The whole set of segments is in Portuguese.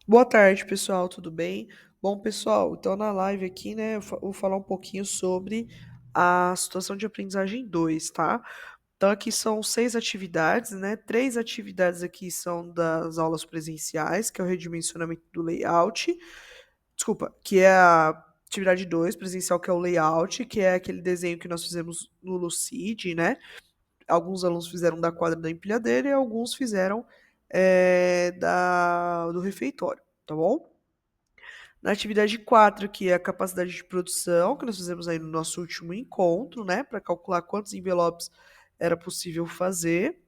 Boa tarde, pessoal, tudo bem? Bom, pessoal, então na live aqui, né, eu vou falar um pouquinho sobre a situação de aprendizagem 2, tá? Então aqui são 6 atividades, né? 3 atividades aqui são das aulas presenciais, que é o redimensionamento do layout. Desculpa, que é a atividade 2 presencial, que é o layout, que é aquele desenho que nós fizemos no Lucid, né? Alguns alunos fizeram da quadra da empilhadeira e alguns fizeram do refeitório, tá bom? Na atividade 4, que é a capacidade de produção, que nós fizemos aí no nosso último encontro, né, para calcular quantos envelopes era possível fazer.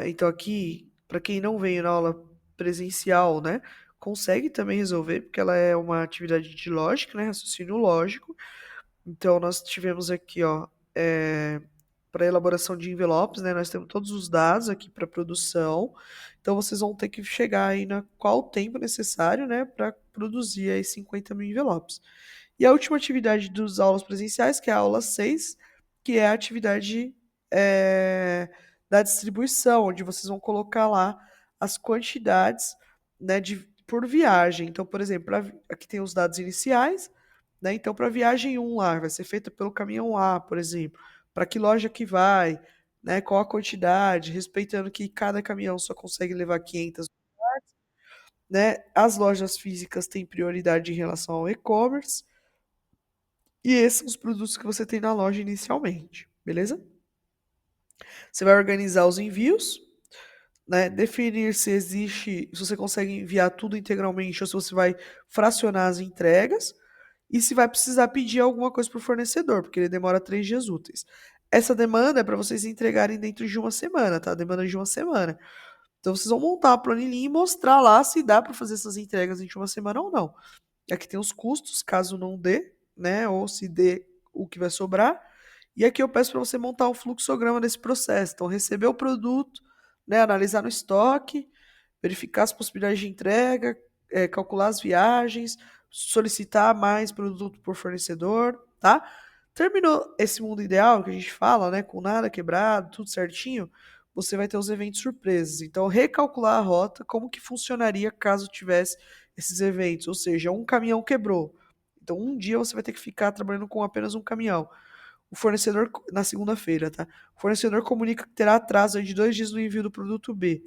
Então aqui, para quem não veio na aula presencial, né, consegue também resolver, porque ela é uma atividade de lógica, né, raciocínio lógico. Então nós tivemos aqui, ó, para elaboração de envelopes, né, nós temos todos os dados aqui para produção. Então vocês vão ter que chegar aí na qual o tempo necessário, né, para produzir aí 50 mil envelopes. E a última atividade dos aulas presenciais, que é a aula 6, que é a atividade eh, da distribuição, onde vocês vão colocar lá as quantidades, né, por viagem. Então, por exemplo, aqui tem os dados iniciais, né? Então, para a viagem 1 lá, vai ser feita pelo caminhão A, por exemplo. Para que loja que vai, né? Qual a quantidade, respeitando que cada caminhão só consegue levar 500, né? As lojas físicas têm prioridade em relação ao e-commerce. E esses são os produtos que você tem na loja inicialmente, beleza? Você vai organizar os envios, né? Definir se existe, se você consegue enviar tudo integralmente ou se você vai fracionar as entregas. E se vai precisar pedir alguma coisa para o fornecedor, porque ele demora 3 dias úteis. Essa demanda é para vocês entregarem dentro de uma semana, tá? Demanda de uma semana. Então vocês vão montar a planilhinha e mostrar lá se dá para fazer essas entregas dentro de uma semana ou não. Aqui tem os custos, caso não dê, né? Ou se dê o que vai sobrar. E aqui eu peço para você montar um fluxograma desse processo. Então, receber o produto, né? Analisar no estoque, verificar as possibilidades de entrega, calcular as viagens, solicitar mais produto por fornecedor, tá? Terminou esse mundo ideal que a gente fala, né? Com nada quebrado, tudo certinho, você vai ter os eventos surpresas. Então, recalcular a rota, como que funcionaria caso tivesse esses eventos. Ou seja, um caminhão quebrou. Então, um dia você vai ter que ficar trabalhando com apenas um caminhão. O fornecedor, na segunda-feira, tá? O fornecedor comunica que terá atraso de 2 dias no envio do produto B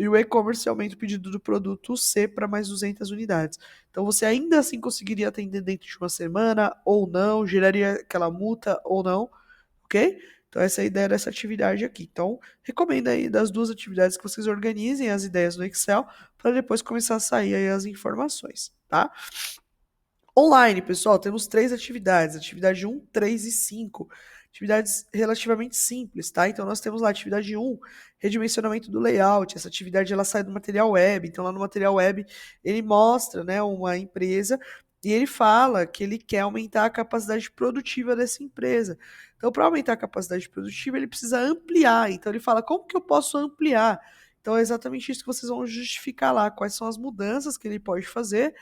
e o e-commerce aumenta o pedido do produto C para mais 200 unidades. Então você ainda assim conseguiria atender dentro de uma semana ou não, geraria aquela multa ou não, ok? Então essa é a ideia dessa atividade aqui. Então recomendo aí das duas atividades que vocês organizem as ideias no Excel para depois começar a sair aí as informações, tá? Online, pessoal, temos 3 atividades: atividade 1, 3 e 5. Atividades relativamente simples, tá? Então, nós temos lá a atividade 1, redimensionamento do layout. Essa atividade ela sai do material web. Então, lá no material web, ele mostra, né, uma empresa e ele fala que ele quer aumentar a capacidade produtiva dessa empresa. Então, para aumentar a capacidade produtiva, ele precisa ampliar. Então, ele fala, como que eu posso ampliar? Então, é exatamente isso que vocês vão justificar lá, quais são as mudanças que ele pode fazer,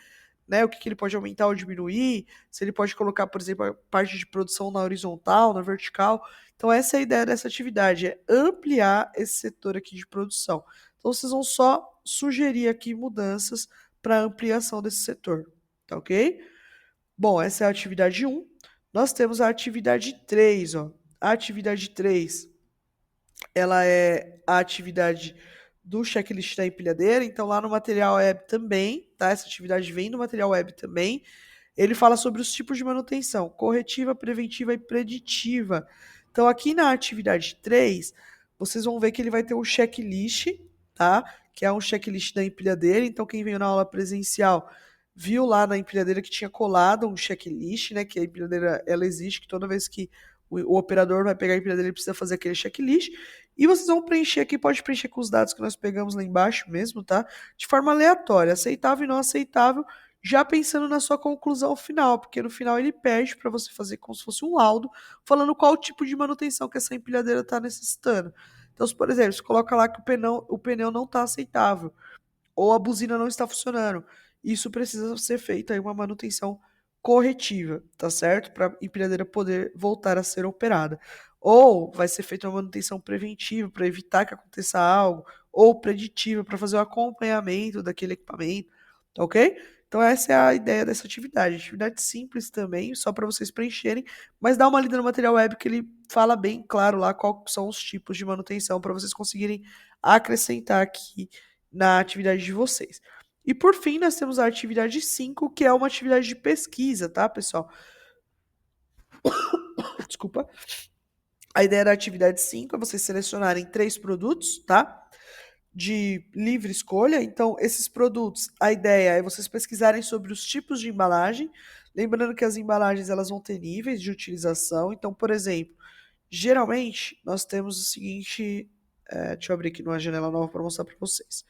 né? O que, que ele pode aumentar ou diminuir, se ele pode colocar, por exemplo, a parte de produção na horizontal, na vertical. Então, essa é a ideia dessa atividade, é ampliar esse setor aqui de produção. Então, vocês vão só sugerir aqui mudanças para ampliação desse setor, tá ok? Bom, essa é a atividade 1. Nós temos a atividade 3, ó. A atividade 3 ela é a atividade do checklist da empilhadeira, então lá no material web também, tá? Essa atividade vem no material web também. Ele fala sobre os tipos de manutenção: corretiva, preventiva e preditiva. Então aqui na atividade 3, vocês vão ver que ele vai ter um checklist, tá? Que é um checklist da empilhadeira. Então quem veio na aula presencial viu lá na empilhadeira que tinha colado um checklist, né? Que a empilhadeira ela existe, que toda vez que o operador vai pegar a empilhadeira, ele precisa fazer aquele checklist. E vocês vão preencher aqui, pode preencher com os dados que nós pegamos lá embaixo mesmo, tá? De forma aleatória, aceitável e não aceitável, já pensando na sua conclusão final, porque no final ele pede para você fazer como se fosse um laudo, falando qual tipo de manutenção que essa empilhadeira está necessitando. Então, se, por exemplo, você coloca lá que o pneu não está aceitável, ou a buzina não está funcionando, isso precisa ser feito aí uma manutenção corretiva, tá certo? Para a empilhadeira poder voltar a ser operada. Ou vai ser feita uma manutenção preventiva para evitar que aconteça algo, ou preditiva para fazer o acompanhamento daquele equipamento, tá ok? Então essa é a ideia dessa atividade. Atividade simples também, só para vocês preencherem, mas dá uma lida no material web que ele fala bem claro lá quais são os tipos de manutenção para vocês conseguirem acrescentar aqui na atividade de vocês. E por fim, nós temos a atividade 5, que é uma atividade de pesquisa, tá, pessoal? Desculpa. A ideia da atividade 5 é vocês selecionarem 3 produtos, tá? De livre escolha. Então, esses produtos, a ideia é vocês pesquisarem sobre os tipos de embalagem. Lembrando que as embalagens elas vão ter níveis de utilização. Então, por exemplo, geralmente nós temos o seguinte. Deixa eu abrir aqui numa janela nova para mostrar para vocês.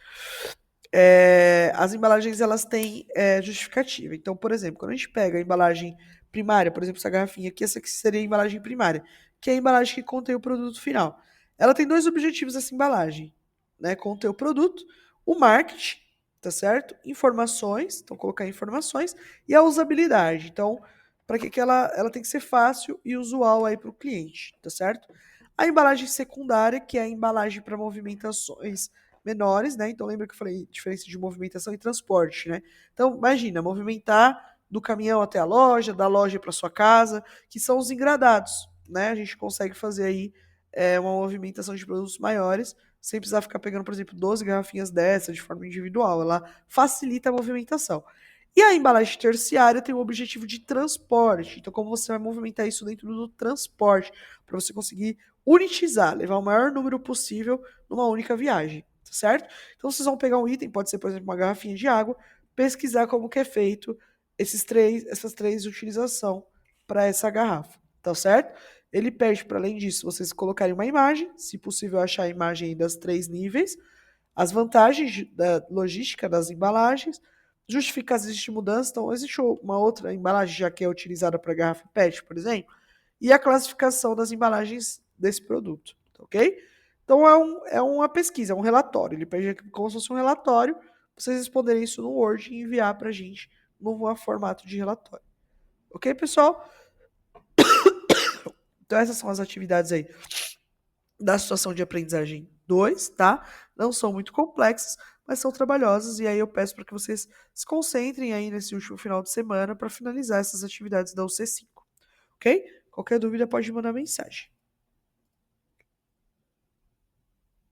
As embalagens elas têm justificativa. Então, por exemplo, quando a gente pega a embalagem primária, por exemplo, essa garrafinha aqui, essa aqui seria a embalagem primária, que é a embalagem que contém o produto final. Ela tem dois objetivos essa embalagem, né? Conter o produto, o marketing, tá certo? Informações, então colocar informações, e a usabilidade. Então, para que ela tem que ser fácil e usual aí para o cliente, tá certo? A embalagem secundária, que é a embalagem para movimentações menores, né? Então lembra que eu falei diferença de movimentação e transporte, né? Então imagina, movimentar do caminhão até a loja, da loja para sua casa, que são os engradados, né? A gente consegue fazer aí uma movimentação de produtos maiores, sem precisar ficar pegando, por exemplo, 12 garrafinhas dessa de forma individual. Ela facilita a movimentação. E a embalagem terciária tem o objetivo de transporte. Então, como você vai movimentar isso dentro do transporte, para você conseguir unitizar, levar o maior número possível numa única viagem, tá certo? Então, vocês vão pegar um item, pode ser, por exemplo, uma garrafinha de água, pesquisar como que é feito essas três utilizações para essa garrafa, tá certo? Ele pede, para além disso, vocês colocarem uma imagem, se possível achar a imagem das 3 níveis, as vantagens da logística das embalagens, justificar se existe mudança. Então, existe uma outra embalagem já que é utilizada para garrafa PET, por exemplo, e a classificação das embalagens desse produto, tá ok? Então, é uma pesquisa, é um relatório. Ele pede como se fosse um relatório, vocês responderem isso no Word e enviar para a gente no formato de relatório. Ok, pessoal? Então, essas são as atividades aí da situação de aprendizagem 2, tá? Não são muito complexas, mas são trabalhosas, e aí eu peço para que vocês se concentrem aí nesse último final de semana para finalizar essas atividades da UC5, ok? Qualquer dúvida pode mandar mensagem.